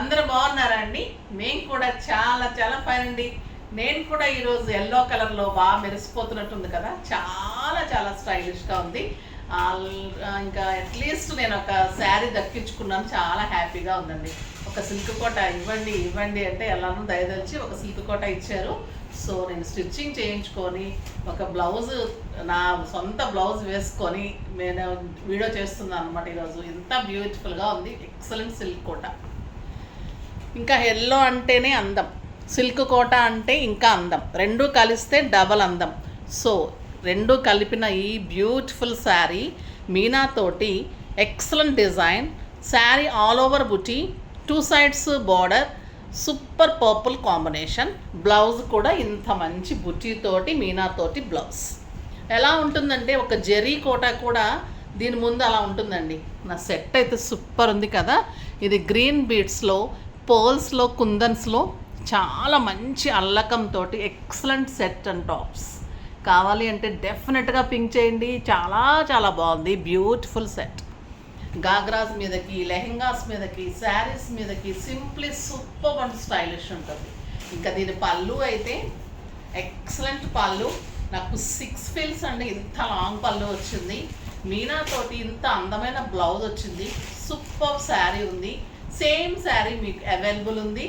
అందరూ బాగున్నారా అండి? మేము కూడా చాలా చాలా ఫైన్ అండి. నేను కూడా ఈరోజు ఎల్లో కలర్లో బాగా మెరిసిపోతున్నట్టుంది కదా, చాలా చాలా స్టైలిష్గా ఉంది. ఇంకా అట్లీస్ట్ నేను ఒక శారీ దక్కించుకున్నాను, చాలా హ్యాపీగా ఉందండి. ఒక సిల్క్ కోట ఇవ్వండి ఇవ్వండి అంటే ఎలానో దయదలిచి ఒక సిల్క్ కోట ఇచ్చారు. సో నేను స్టిచ్చింగ్ చేయించుకొని ఒక బ్లౌజ్, నా సొంత బ్లౌజ్ వేసుకొని నేను వీడియో చేస్తున్నాను అనమాట ఈరోజు. ఎంత బ్యూటిఫుల్గా ఉంది, ఎక్సలెంట్ సిల్క్ కోట. ఇంకా ఎల్లో అంటేనే అందం, సిల్క్ కోట అంటే ఇంకా అందం, రెండు కలిస్తే డబల్ అందం. సో రెండు కలిపిన ఈ బ్యూటిఫుల్ శారీ మీనాతోటి excellent design sari, all over బుటీ, 2 sides border, super purple combination. Blouse కూడా ఇంత మంచి బుటీతోటి మీనాతోటి బ్లౌజ్. ఎలా ఉంటుందంటే ఒక జెరీ కోట కూడా దీని ముందు అలా ఉంటుందండి. నా సెట్ అయితే సూపర్ ఉంది కదా. ఇది గ్రీన్ బీడ్స్లో, పర్ల్స్లో, కుందన్స్లో చాలా మంచి అల్లకంతో ఎక్సలెంట్ సెట్ అండ్ టాప్స్. కావాలి అంటే డెఫినెట్గా పింక్ చేయండి, చాలా చాలా బాగుంది, బ్యూటిఫుల్ సెట్. గాగ్రాస్ మీదకి, లెహెంగాస్ మీదకి, శారీస్ మీదకి సింప్లీ సూపర్ అండ్ స్టైలిష్ ఉంటుంది. ఇంకా దీని పళ్ళు అయితే ఎక్సలెంట్ పళ్ళు, నాకు 6 ఫీల్స్ అండి, ఇంత లాంగ్ పళ్ళు వచ్చింది. మీనాతోటి ఇంత అందమైన బ్లౌజ్ వచ్చింది, సూపర్ శారీ ఉంది. సేమ్ శారీ మీకు అవైలబుల్ ఉంది.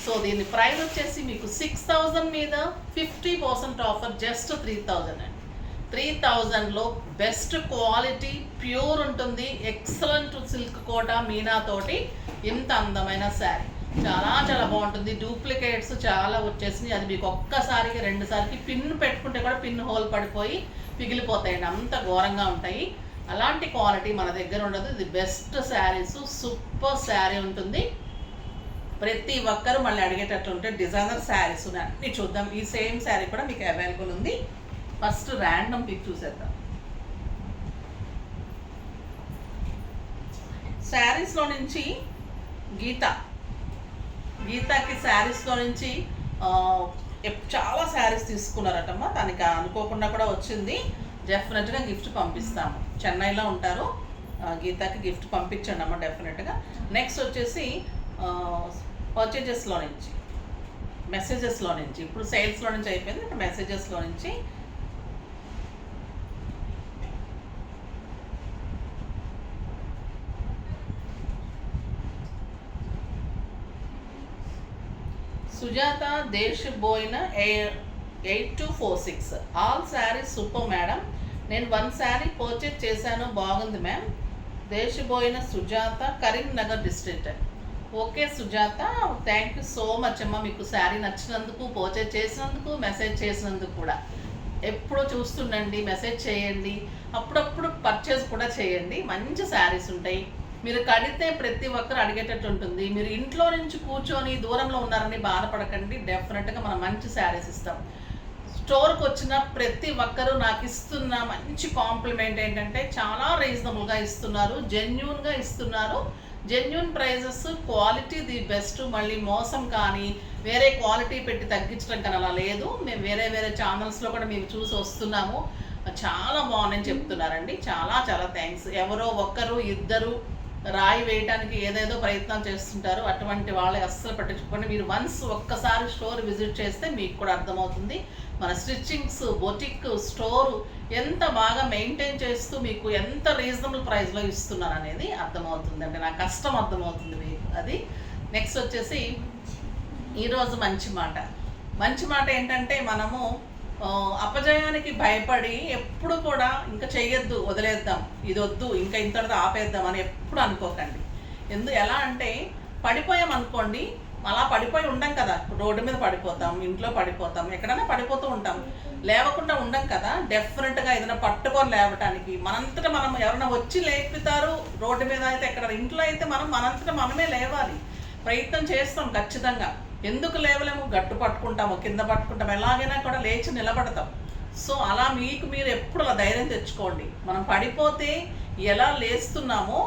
సో దీని ప్రైస్ వచ్చేసి మీకు 6,000 మీద 50% ఆఫర్, జస్ట్ 3,000 అండి. 3,000లో బెస్ట్ క్వాలిటీ, ప్యూర్ ఉంటుంది, ఎక్సలెంట్ సిల్క్ కోట మీనాతోటి ఇంత అందమైన శారీ, చాలా చాలా బాగుంటుంది. డూప్లికేట్స్ చాలా వచ్చేసినాయి, అది మీకు ఒక్కసారికి 2 సార్లు పిన్ పెట్టుకుంటే కూడా పిన్ హోల్ పడిపోయి పిగిలిపోతాయండి, అంత ఘోరంగా ఉంటాయి. అలాంటి క్వాలిటీ మన దగ్గర ఉండదు. ఇది బెస్ట్ శారీస్, సూపర్ శారీ ఉంటుంది. ప్రతి ఒక్కరు మళ్ళీ అడిగేటట్లు ఉంటే డిజైనర్ శారీస్ అన్నీ చూద్దాం. ఈ సేమ్ శారీ కూడా మీకు అవైలబుల్ ఉంది. ఫస్ట్ ర్యాండమ్ పిక్ చూసేద్దాం. శారీస్లో నుంచి గీతాకి శారీస్లో నుంచి చాలా శారీస్ తీసుకున్నారటమ్మా. తనకి అనుకోకుండా కూడా వచ్చింది. డెఫినెట్గా గిఫ్ట్ పంపిస్తాము. చెన్నైలో ఉంటారు, గీతాకి గిఫ్ట్ పంపించండి అమ్మ డెఫినెట్గా. నెక్స్ట్ వచ్చేసి పర్చేజెస్లో నుంచి, మెసేజెస్లో నుంచి, ఇప్పుడు సేల్స్లో నుంచి అయిపోయింది, ఇప్పుడు మెసేజెస్లో నుంచి Sujatha Deshaboina 8246. All saris super madam. నేను 1 శారీ పర్చేజ్ చేశాను, బాగుంది ma'am. Deshaboina Sujatha, Karimnagar district. Okay Sujatha, thank you so much అమ్మ. మీకు శారీ నచ్చినందుకు, పర్చేజ్ చేసినందుకు, మెసేజ్ చేసినందుకు కూడా. ఎప్పుడూ చూస్తుండండి, మెసేజ్ చేయండి, అప్పుడప్పుడు పర్చేజ్ కూడా చేయండి. మంచి శారీస్ ఉంటాయి. మీరు కడితే ప్రతి ఒక్కరు అడిగేటట్టు ఉంటుంది. మీరు ఇంట్లో నుంచి కూర్చొని దూరంలో ఉన్నారని బాధపడకండి, డెఫినెట్గా మనం మంచి శారీస్ ఇస్తాం. స్టోర్కి వచ్చిన ప్రతి ఒక్కరూ నాకు ఇస్తున్న మంచి కాంప్లిమెంట్ ఏంటంటే చాలా రీజనబుల్గా ఇస్తున్నారు, జెన్యూన్గా ఇస్తున్నారు. Genuine prices, quality the best. మళ్ళీ మోసం కానీ వేరే క్వాలిటీ పెట్టి తగ్గించడం కానీ అలా లేదు. మేము వేరే ఛానల్స్లో కూడా మేము చూసి వస్తున్నాము, చాలా బాగున్నాయని చెప్తున్నారండి. చాలా చాలా థ్యాంక్స్. ఎవరో ఒక్కరు ఇద్దరు రాయి వేయడానికి ఏదేదో ప్రయత్నం చేస్తుంటారు, అటువంటి వాళ్ళకి అస్సలు పట్టించుకోండి. మీరు ఒక్కసారి స్టోర్ విజిట్ చేస్తే మీకు కూడా అర్థమవుతుంది మన స్టిచ్చింగ్స్, బొటిక్ స్టోరు ఎంత బాగా మెయింటైన్ చేస్తూ మీకు ఎంత రీజనబుల్ ప్రైస్లో ఇస్తున్నారు అనేది అర్థమవుతుంది, అంటే నా కష్టం అర్థమవుతుంది మీకు అది. నెక్స్ట్ వచ్చేసి ఈరోజు మంచి మాట ఏంటంటే, మనము అపజయానికి భయపడి ఎప్పుడు కూడా ఇంకా చెయ్యొద్దు, వదిలేద్దాం, ఇది వద్దు, ఇంకా ఇంతటితో ఆపేద్దాం అని ఎప్పుడు అనుకోకండి. ఎలా అంటే పడిపోయాం అనుకోండి, అలా పడిపోయి ఉండం కదా, రోడ్డు మీద పడిపోతాం, ఇంట్లో పడిపోతాం, ఎక్కడైనా పడిపోతూ ఉంటాం, లేవకుండా ఉండం కదా. డెఫినెట్గా ఏదైనా పట్టుకొని లేవటానికి మనంతటా మనం, ఎవరైనా వచ్చి లేపుతారు రోడ్డు మీద అయితే, ఎక్కడ ఇంట్లో అయితే మనం మనంతటా మనమే లేవాలి. ప్రయత్నం చేస్తాం ఖచ్చితంగా. ఎందుకు లేవలేము, గట్టు పట్టుకుంటాము, కింద పట్టుకుంటాం, ఎలాగైనా కూడా లేచి నిలబడతాం. సో అలా మీకు మీరు ఎప్పుడు అలా ధైర్యం తెచ్చుకోండి. మనం పడిపోతే ఎలా లేస్తున్నామో,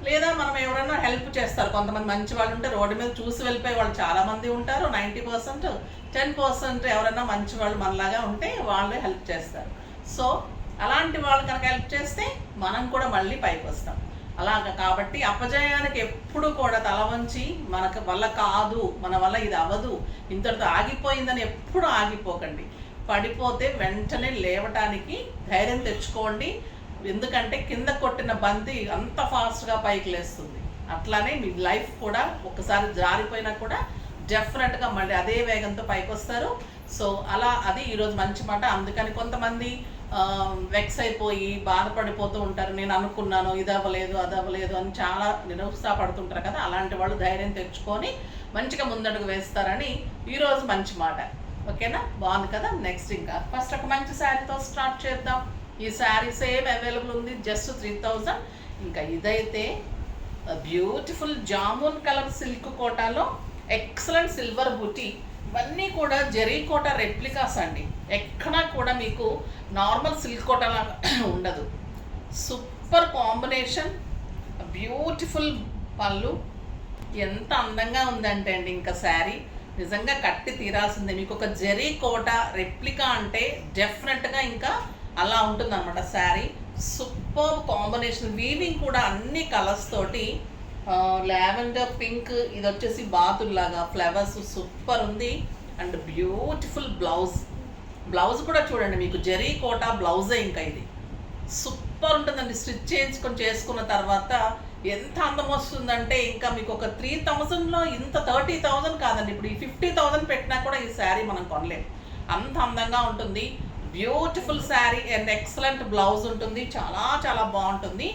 లేదా మనం ఎవరైనా హెల్ప్ చేస్తారు. కొంతమంది మంచి వాళ్ళు ఉంటే రోడ్డు మీద చూసి వెళ్ళిపోయే వాళ్ళు చాలామంది ఉంటారు. 90%, 10% ఎవరైనా మంచి వాళ్ళు మనలాగా ఉంటే వాళ్ళే హెల్ప్ చేస్తారు. సో అలాంటి వాళ్ళు కనుక హెల్ప్ చేస్తే మనం కూడా మళ్ళీ పైకి వస్తాం. అలాగా కాబట్టి అపజయానికి ఎప్పుడు కూడా తల వంచి మనకు వల్ల కాదు, మన వల్ల ఇది అవ్వదు, ఇంతటితో ఆగిపోయిందని ఎప్పుడు ఆగిపోకండి. పడిపోతే వెంటనే లేవటానికి ధైర్యం తెచ్చుకోండి. ఎందుకంటే కింద కొట్టిన బంతి అంత ఫాస్ట్గా పైకి లేస్తుంది. అట్లానే మీ లైఫ్ కూడా ఒకసారి జారిపోయినా కూడా డెఫినెట్గా మళ్ళీ అదే వేగంతో పైకి వస్తారు. సో అలా అది ఈరోజు మంచి మాట. అందుకని కొంతమంది వెక్స్ అయిపోయి బాధపడిపోతూ ఉంటారు, నేను అనుకున్నాను ఇది అవ్వలేదు అది అవ్వలేదు అని చాలా నిరుత్సాహపడుతుంటారు కదా. అలాంటి వాళ్ళు ధైర్యం తెచ్చుకొని మంచిగా ముందడుగు వేస్తారని ఈరోజు మంచి మాట. ఓకేనా, బాగుంది కదా. నెక్స్ట్ ఇంకా ఫస్ట్ ఒక మంచి శారీతో స్టార్ట్ చేద్దాం. ఈ శారీ సేమ్ అవైలబుల్ ఉంది, జస్ట్ 3000. ఇంకా ఇదైతే బ్యూటిఫుల్ జామున్ కలర్ సిల్క్ కోటాలో ఎక్సలెంట్ సిల్వర్ బుటీ. ఇవన్నీ కూడా జరీ కోట రెప్లికాస్ అండి. ఎక్కడా కూడా మీకు నార్మల్ సిల్క్ కోటలా ఉండదు. సూపర్ కాంబినేషన్, బ్యూటిఫుల్ పళ్ళు. ఎంత అందంగా ఉందంటే అండి ఇంకా శారీ నిజంగా కట్టి తీరాల్సిందే. మీకు ఒక జరీ కోట రెప్లికా అంటే డెఫినెట్గా ఇంకా అలా ఉంటుందన్నమాట శారీ. సూపర్ కాంబినేషన్, వీవింగ్ కూడా అన్ని కలర్స్ తోటి. లావెండర్ పింక్, ఇది వచ్చేసి బాతుల్లాగా ఫ్లవర్స్, సూపర్ ఉంది. అండ్ బ్యూటిఫుల్ బ్లౌజ్ కూడా చూడండి, మీకు జరీ కోట బ్లౌజే ఇంకా ఇది సూపర్ ఉంటుందండి. స్టిచ్ చేసుకున్న తర్వాత ఎంత అందం వస్తుందంటే ఇంకా మీకు ఒక 3000లో ఇంత 30,000 కాదండి, ఇప్పుడు ఈ 50,000 పెట్టినా కూడా ఈ శారీ మనం కొనలేము, అంత అందంగా ఉంటుంది. Beautiful sari and excellent blouse ఉంటుంది, చాలా చాలా బాగుంటుంది.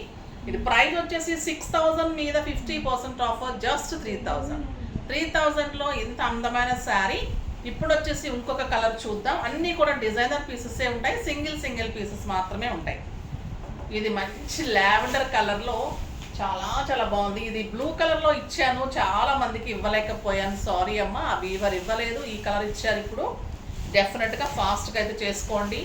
ఇది ప్రైస్ వచ్చేసి 6,000 మీద 50% ఆఫర్, జస్ట్ 3,000లో ఇంత అందమైన శారీ. ఇప్పుడు వచ్చేసి ఇంకొక కలర్ చూద్దాం. అన్నీ కూడా డిజైనర్ పీసెసే ఉంటాయి, సింగిల్ పీసెస్ మాత్రమే ఉంటాయి. ఇది మంచి లావెండర్ కలర్లో చాలా చాలా బాగుంది. ఇది బ్లూ కలర్లో ఇచ్చాను, చాలా మందికి ఇవ్వలేకపోయాను, సారీ అమ్మ. ఆ వీవర్ ఇవ్వలేదు, ఈ కలర్ ఇచ్చారు. ఇప్పుడు డెఫినెట్గా ఫాస్ట్గా అయితే చేసుకోండి,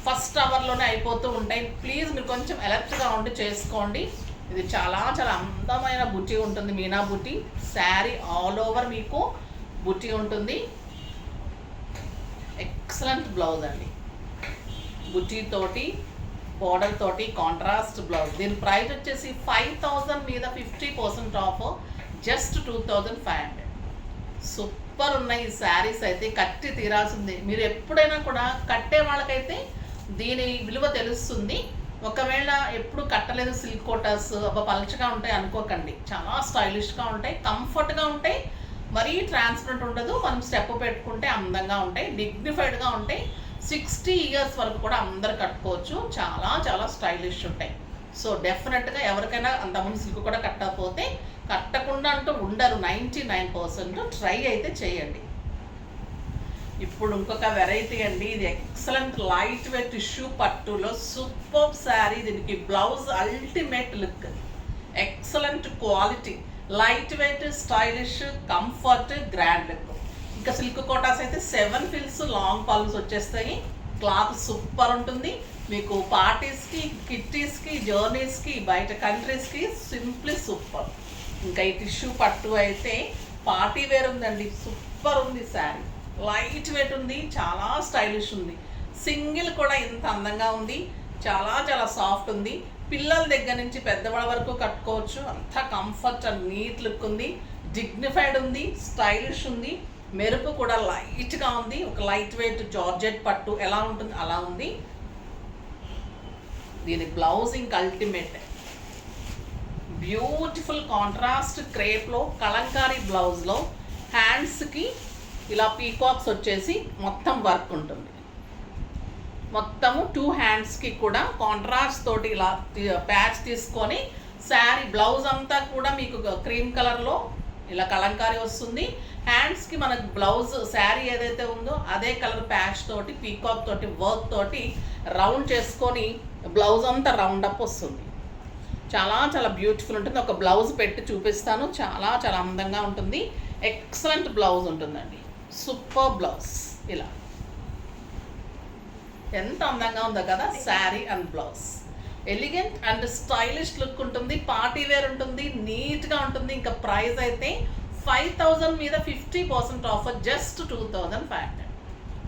ఫస్ట్ అవర్లోనే అయిపోతూ ఉంటాయి. ప్లీజ్ మీరు కొంచెం అలర్ట్గా ఉండి చేసుకోండి. ఇది చాలా చాలా అందమైన బుటీ ఉంటుంది, మీనా బుటీ. శారీ ఆల్ ఓవర్ మీకు బుటీ ఉంటుంది. ఎక్సలెంట్ బ్లౌజ్ అండి, బుటీ తోటి బోర్డర్ తోటి కాంట్రాస్ట్ బ్లౌజ్. దీని ప్రైస్ వచ్చేసి 5,000 మీద 50% ఆఫ్, జస్ట్ 2,500. సూపర్ ఉన్నాయి ఈ శారీస్ అయితే, కట్టి తీరాల్సింది. మీరు ఎప్పుడైనా కూడా కట్టే వాళ్ళకైతే దీని విలువ తెలుస్తుంది. ఒకవేళ ఎప్పుడు కట్టలేదు సిల్క్ కోటాస్ అబ్బా పలచగా ఉంటాయి అనుకోకండి, చాలా స్టైలిష్గా ఉంటాయి, కంఫర్ట్గా ఉంటాయి, మరీ ట్రాన్స్పరెంట్ ఉండదు. మనం స్టెప్ పెట్టుకుంటే అందంగా ఉంటాయి, డిగ్నిఫైడ్గా ఉంటాయి. 60 years వరకు కూడా అందరు కట్టుకోవచ్చు, చాలా చాలా స్టైలిష్ ఉంటాయి. సో డెఫినెట్గా ఎవరికైనా అంతకుముందు సిల్క్ కూడా కట్టకపోతే కట్టకుండా అంటూ ఉండరు, 99% ట్రై అయితే చేయండి. ఇప్పుడు ఇంకొక వెరైటీ అండి, ఇది ఎక్సలెంట్ లైట్ వెయిట్ టిష్యూ పట్టులో సూపర్ శారీ. దీనికి blouse ultimate look, excellent quality, light weight, stylish, comfort, grand look. ఇంకా సిల్క్ కోటాస్ అయితే 7 ఫిల్స్ లాంగ్ పల్స్ వచ్చేస్తాయి. క్లాత్ సూపర్ ఉంటుంది. మీకు పార్టీస్కి, కిట్టీస్కి, జర్నీస్కి, బయట కంట్రీస్కి సింప్లీ సూపర్. ఇంకా ఈ టిష్యూ పట్టు అయితే పార్టీ వేర్ ఉందండి, సూపర్ ఉంది శారీ. లైట్ వెయిట్ ఉంది, చాలా స్టైలిష్ ఉంది. సింగిల్ కూడా ఇంత అందంగా ఉంది, చాలా చాలా సాఫ్ట్ ఉంది. పిల్లల దగ్గర నుంచి పెద్దవాళ్ళ వరకు కట్టుకోవచ్చు, అంత కంఫర్ట్ అండ్ నీట్ లుక్ ఉంది. డిగ్నిఫైడ్ ఉంది, స్టైలిష్ ఉంది. మెరుపు కూడా లైట్గా ఉంది. ఒక లైట్ వెయిట్ జార్జెట్ పట్టు ఎలా ఉంటుంది అలా ఉంది. దీని బ్లౌజ్ ఇంక అల్టిమేట్, బ్యూటిఫుల్ కాంట్రాస్ట్ క్రేప్లో కలంకారీ బ్లౌజ్లో హ్యాండ్స్కి ఇలా పీకాక్స్ వచ్చేసి మొత్తం వర్క్ ఉంటుంది. మొత్తము 2 హ్యాండ్స్కి కూడా కాంట్రాస్ట్ తోటి ఇలా ప్యాచ్ తీసుకొని శారీ బ్లౌజ్ అంతా కూడా మీకు క్రీమ్ కలర్లో ఇలా కలంకారీ వస్తుంది. హ్యాండ్స్కి మనకు బ్లౌజ్ శారీ ఏదైతే ఉందో అదే కలర్ ప్యాచ్ తోటి పీకాక్ తోటి వర్క్ తోటి రౌండ్ చేసుకొని బ్లౌజ్ అంతా రౌండ్ అప్ వస్తుంది. చాలా చాలా బ్యూటిఫుల్ ఉంటుంది. ఒక బ్లౌజ్ పెట్టి చూపిస్తాను, చాలా చాలా అందంగా ఉంటుంది. ఎక్సలెంట్ బ్లౌజ్ ఉంటుందండి, సూపర్ బ్లౌజ్. ఇలా ఎంత అందంగా ఉందో కదా sari and blouse. Elegant and stylish look ఉంటుంది, పార్టీ వేర్ ఉంటుంది, నీట్గా ఉంటుంది. ఇంకా ప్రైస్ అయితే 5,000 మీద 50% ఆఫర్, జస్ట్ 2,500.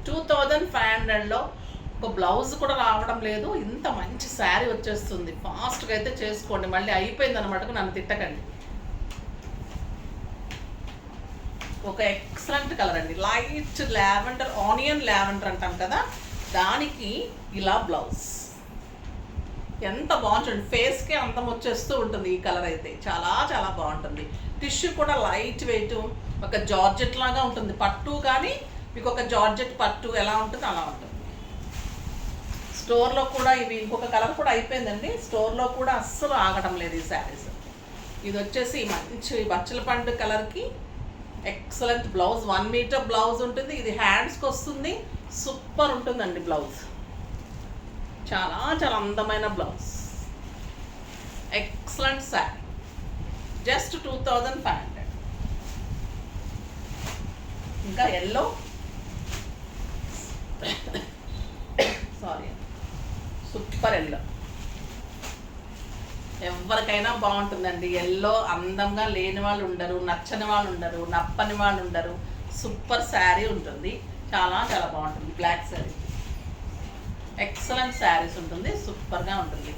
2,500లో ఒక బ్లౌజ్ కూడా రావడం లేదు. ఇంత మంచి శారీ వచ్చేస్తుంది. ఫాస్ట్గా అయితే చేసుకోండి, మళ్ళీ అయిపోయింది అనమాట, నన్ను తిట్టకండి. ఒక ఎక్సలెంట్ కలర్ అండి, లైట్ లావెండర్, ఆనియన్ లావెండర్ అంటాం కదా, దానికి ఇలా బ్లౌజ్ ఎంత బాగుంటుంది. ఫేస్కే అందం వచ్చేస్తూ ఉంటుంది. ఈ కలర్ అయితే చాలా చాలా బాగుంటుంది. టిష్యూ కూడా లైట్ వెయిట్, ఒక జార్జెట్ లాగా ఉంటుంది. పట్టు కానీ మీకు ఒక జార్జెట్ పట్టు ఎలా ఉంటుంది అలా ఉంటుంది. స్టోర్లో కూడా ఇవి ఇంకొక కలర్ కూడా అయిపోయిందండి. స్టోర్లో కూడా అస్సలు ఆగడం లేదు ఈ శారీస్. ఇది వచ్చేసి మంచి బచ్చల పండు కలర్కి ఎక్సలెంట్ బ్లౌజ్, 1 మీటర్ బ్లౌజ్ ఉంటుంది. ఇది హ్యాండ్స్కి వస్తుంది. సూపర్ ఉంటుందండి బ్లౌజ్, చాలా చాలా అందమైన బ్లౌజ్. Excellent sari, just 2500. ఇంకా ఎల్లో, సారీ, సూపర్ ఎల్లో, ఎవరికైనా బాగుంటుందండి. ఎల్లో అందంగా లేని వాళ్ళు ఉండరు, నచ్చని వాళ్ళు ఉండరు, నప్పని వాళ్ళు ఉండరు. సూపర్ శారీ ఉంటుంది, చాలా చాలా బాగుంటుంది. బ్లాక్ శారీ ఎక్సలెంట్ శారీస్ ఉంటుంది, సూపర్గా ఉంటుంది.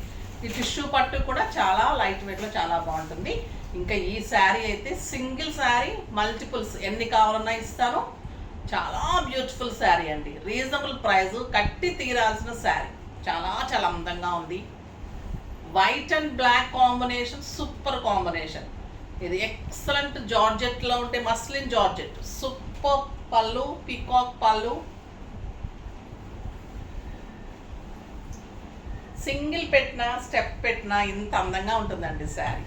ఈ టిష్యూ పట్టు కూడా చాలా లైట్ వెయిట్లో చాలా బాగుంటుంది. ఇంకా ఈ శారీ అయితే సింగిల్ శారీ మల్టిపుల్స్ ఎన్ని కావాలన్నా ఇస్తాను. చాలా బ్యూటిఫుల్ శారీ అండి, రీజనబుల్ ప్రైస్, కట్టి తీరాల్సిన శారీ. చాలా చాలా అందంగా ఉంది. White and black combination, super combination. ఇది ఎక్సలెంట్ జార్జెట్లో ఉంటే మస్లిన్ జార్జెట్, సూపర్ పళ్ళు, పీకాక్ పళ్ళు. సింగిల్ పెట్టినా స్టెప్ పెట్టినా ఇంత అందంగా ఉంటుందండి శారీ.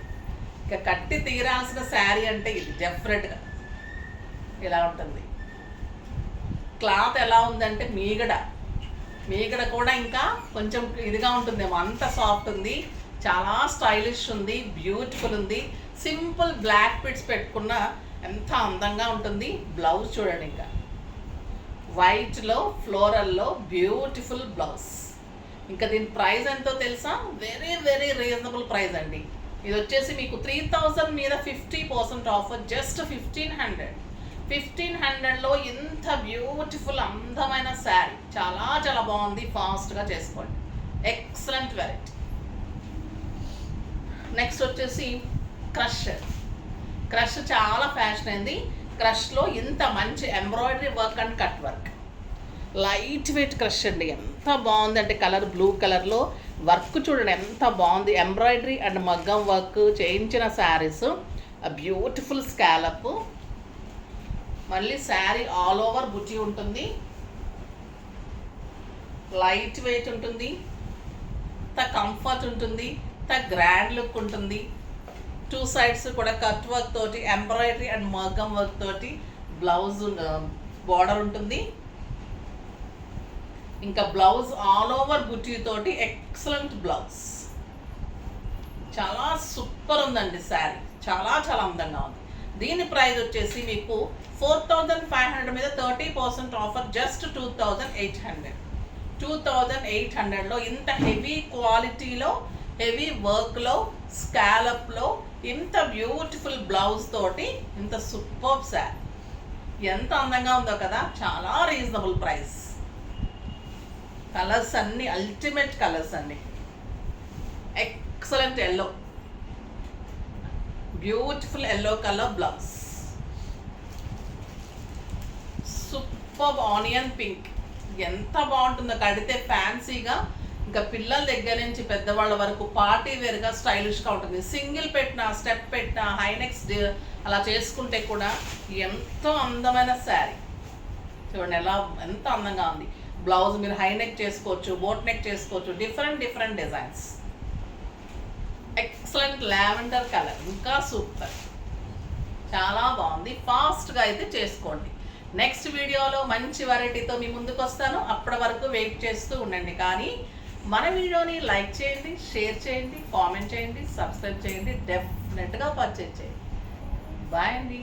ఇక కట్టి తీరాల్సిన శారీ అంటే ఇది డెఫినెట్గా ఇలా ఉంటుంది. క్లాత్ ఎలా ఉందంటే మీగడ కూడా ఇంకా కొంచెం ఇదిగా ఉంటుందేమో, అంత సాఫ్ట్ ఉంది. చాలా స్టైలిష్ ఉంది, బ్యూటిఫుల్ ఉంది. సింపుల్ బ్లాక్ పిట్స్ పెట్టుకున్న ఎంత అందంగా ఉంటుంది. బ్లౌజ్ చూడండి, ఇంకా వైట్లో ఫ్లోరల్లో బ్యూటిఫుల్ బ్లౌజ్. ఇంకా దీని ప్రైస్ ఎంతో తెలుసా? వెరీ వెరీ రీజనబుల్ ప్రైస్ అండి. ఇది వచ్చేసి మీకు 3000 మీద 50% ఆఫర్, జస్ట్ 1500. 1500లో ఇంత బ్యూటిఫుల్ అందమైన శారీ, చాలా చాలా బాగుంది. ఫాస్ట్గా చేసుకోండి, ఎక్సలెంట్ వెరైటీ. నెక్స్ట్ వచ్చేసి క్రష్ చాలా ఫ్యాషన్ అయింది. క్రష్లో ఇంత మంచి embroidery work and cut work, light weight crush అండి. ఎంత బాగుంది అంటే కలర్ బ్లూ కలర్లో వర్క్ చూడండి ఎంత బాగుంది. ఎంబ్రాయిడరీ అండ్ మగ్గం వర్క్ చేయించిన శారీస్, బ్యూటిఫుల్ స్కాలప్. మళ్ళీ శారీ ఆల్ ఓవర్ బుటీ ఉంటుంది, లైట్ వెయిట్ ఉంటుంది, కంఫర్ట్ ఉంటుంది, గ్రాండ్ లుక్ ఉంటుంది. 2 సైడ్స్ కూడా కట్ వర్క్ తోటి, ఎంబ్రాయిడరీ అండ్ మగ్గం వర్క్ తోటి బ్లౌజ్ బార్డర్ ఉంటుంది. ఇంకా బ్లౌజ్ ఆల్ ఓవర్ బుటీ తోటి ఎక్సలెంట్ బ్లౌజ్, చాలా సూపర్ ఉందండి శారీ, చాలా చాలా అందంగా ఉంది. దీని ప్రైస్ వచ్చేసి మీకు 4500 మీద 30% ఆఫర్, జస్ట్ 2800. 2800లో ఇంత హెవీ క్వాలిటీలో, హెవీ వర్క్లో, స్కాలప్లో, ఇంత బ్యూటిఫుల్ బ్లౌజ్ తోటి ఇంత సూపర్ శారీ. ఎంత అందంగా ఉందో కదా, చాలా రీజనబుల్ ప్రైస్. కలర్స్ అన్నీ అల్టిమేట్ కలర్స్ అండి. Excellent yellow, beautiful yellow colour blouse, super onion pink. ఎంత బాగుంటుందో కడితే ఫ్యాన్సీగా, ఇంకా పిల్లల దగ్గర నుంచి పెద్దవాళ్ళ వరకు పార్టీ వేర్గా స్టైలిష్గా ఉంటుంది. సింగిల్ పెట్టినా స్టెప్ పెట్టినా హైనెక్స్ అలా చేసుకుంటే కూడా ఎంతో అందమైన శారీ. చూడండి ఎలా ఎంత అందంగా ఉంది. బ్లౌజ్ మీరు హై నెక్ చేసుకోవచ్చు, బోట్ నెక్ చేసుకోవచ్చు, different designs. Excellent lavender colour, ఇంకా సూపర్, చాలా బాగుంది. ఫాస్ట్గా అయితే చేసుకోండి. నెక్స్ట్ వీడియోలో మంచి వెరైటీతో మీ ముందుకు వస్తాను. అప్పటి వరకు వెయిట్ చేస్తూ ఉండండి. కానీ మన వీడియోని లైక్ చేయండి, షేర్ చేయండి, కామెంట్ చేయండి, సబ్స్క్రైబ్ చేయండి, డెఫినెట్గా పర్చేజ్ చేయండి. బాయ్ అండి.